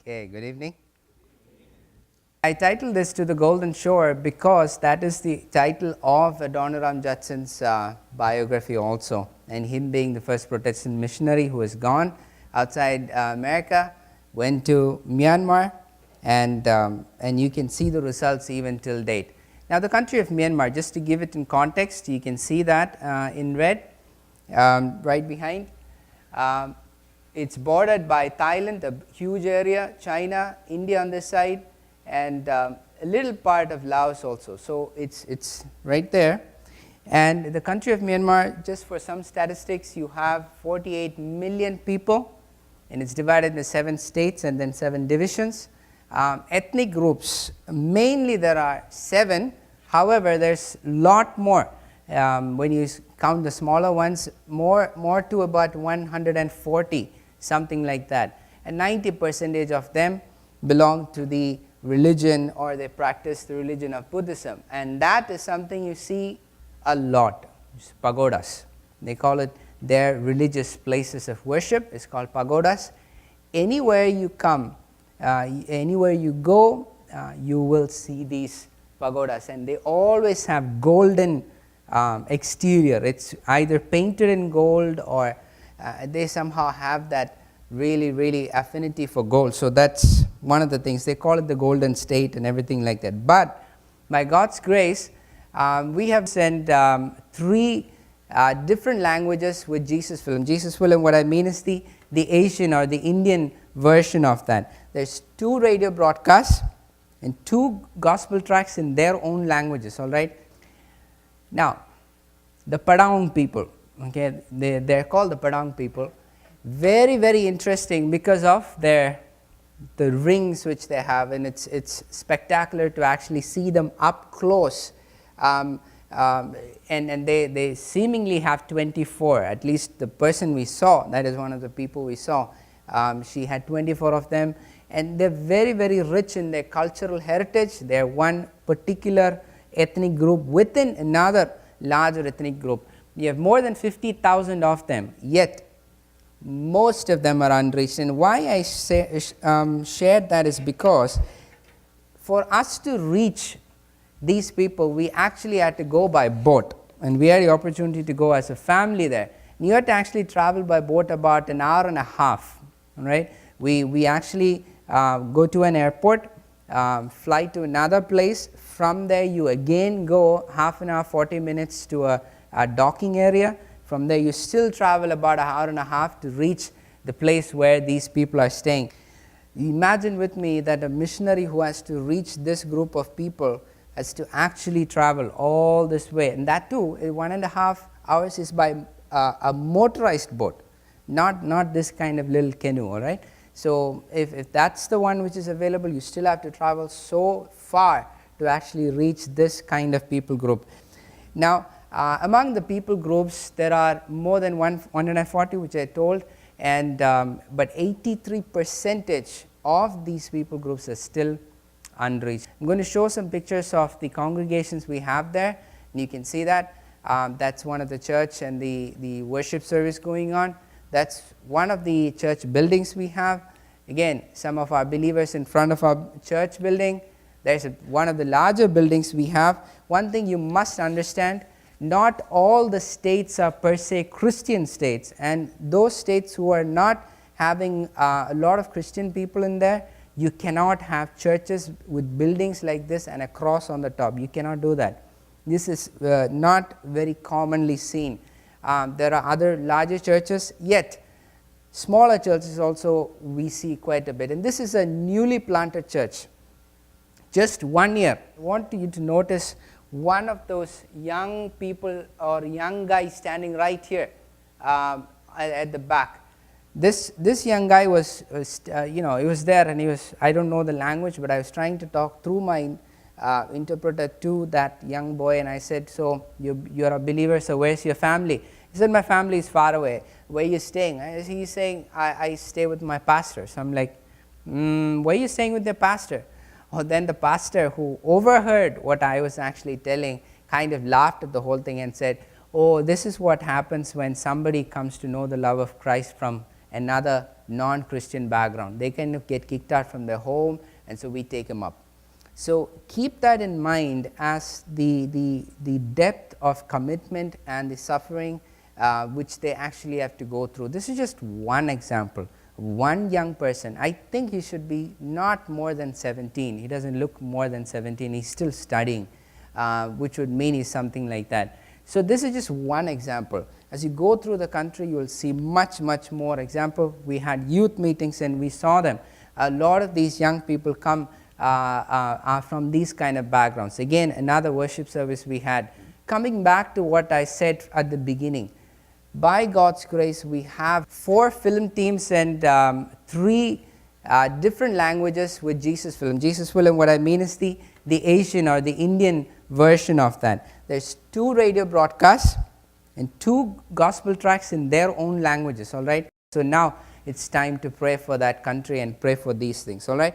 Okay, good evening. I titled this To the Golden Shore because that is the title of Adoniram Judson's biography also, and him being the first Protestant missionary who has gone outside America, went to Myanmar, and you can see the results even till date. Now the country of Myanmar, just to give it in context, you can see that in red right behind. It's bordered by Thailand, a huge area, China, India on this side, and a little part of Laos also. So it's right there. And the country of Myanmar, just for some statistics, you have 48 million people, and it's divided into 7 states and then 7 divisions. Ethnic groups, mainly there are 7. However, there's a lot more. When you count the smaller ones, more to about 140, something like that. And 90% of them belong to the religion, or they practice the religion of Buddhism. And that is something you see a lot. It's pagodas. They call it their religious places of worship. It's called pagodas. Anywhere you come, anywhere you go, you will see these pagodas, and they always have golden exterior. It's either painted in gold, or they somehow have that really affinity for gold. So that's one of the things. They call it the Golden State and everything like that. But by God's grace, we have sent 3 different languages with Jesus Film. Jesus Film, what I mean is the Asian or the Indian version of that. There's 2 radio broadcasts and 2 gospel tracks in their own languages. All right. Now, the Padang people, okay, they're called the Padang people. Very interesting because of the rings which they have, and it's spectacular to actually see them up close. And they seemingly have 24. At least the person we saw, that is one of the people we saw, she had 24 of them, and they're very rich in their cultural heritage. They're one particular ethnic group within another larger ethnic group. You have more than 50,000 of them, yet most of them are unreached. And why I shared that is because for us to reach these people, we actually had to go by boat, and we had the opportunity to go as a family there. And you had to actually travel by boat about an hour and a half. Right? We actually go to an airport, fly to another place. From there, you again go half an hour, 40 minutes to a docking area. From there, you still travel about an hour and a half to reach the place where these people are staying. Imagine with me that a missionary who has to reach this group of people has to actually travel all this way, and that too, 1.5 hours is by a motorized boat, not this kind of little canoe. All right. So if that's the one which is available, you still have to travel so far to actually reach this kind of people group. Now, among the people groups, there are more than 140, which I told, and but 83% of these people groups are still unreached. I'm going to show some pictures of the congregations we have there, and you can see that. That's one of the church and the worship service going on. That's one of the church buildings we have. Again, some of our believers in front of our church building. There's one of the larger buildings we have. One thing you must understand, not all the states are per se Christian states, and those states who are not having a lot of Christian people in there, you cannot have churches with buildings like this and a cross on the top. You cannot do that. This is not very commonly seen. There are other larger churches, yet smaller churches also we see quite a bit. And this is a newly planted church. Just 1 year. I want you to notice one of those young people or young guys standing right here at the back. This young guy was he was there, and he was, I don't know the language, but I was trying to talk through my interpreter to that young boy, and I said, so you're a believer, so where's your family? He said, my family is far away. Where are you staying? He's saying, I stay with my pastor. So I'm like, where are you staying with your pastor? Oh, then the pastor, who overheard what I was actually telling, kind of laughed at the whole thing and said, oh, this is what happens when somebody comes to know the love of Christ from another non-Christian background. They kind of get kicked out from their home, and so we take them up. So keep that in mind as the depth of commitment and the suffering which they actually have to go through. This is just one example. One young person, I think he should be not more than 17. He doesn't look more than 17. He's still studying, which would mean he's something like that. So this is just one example. As you go through the country, you will see much more. Example, we had youth meetings and we saw them. A lot of these young people come are from these kind of backgrounds. Again, another worship service we had. Coming back to what I said at the beginning, by God's grace, we have 4 film teams and 3 different languages with Jesus Film. Jesus Film, what I mean is the Asian or the Indian version of that. There's 2 radio broadcasts and 2 gospel tracks in their own languages, all right? So now it's time to pray for that country and pray for these things, all right?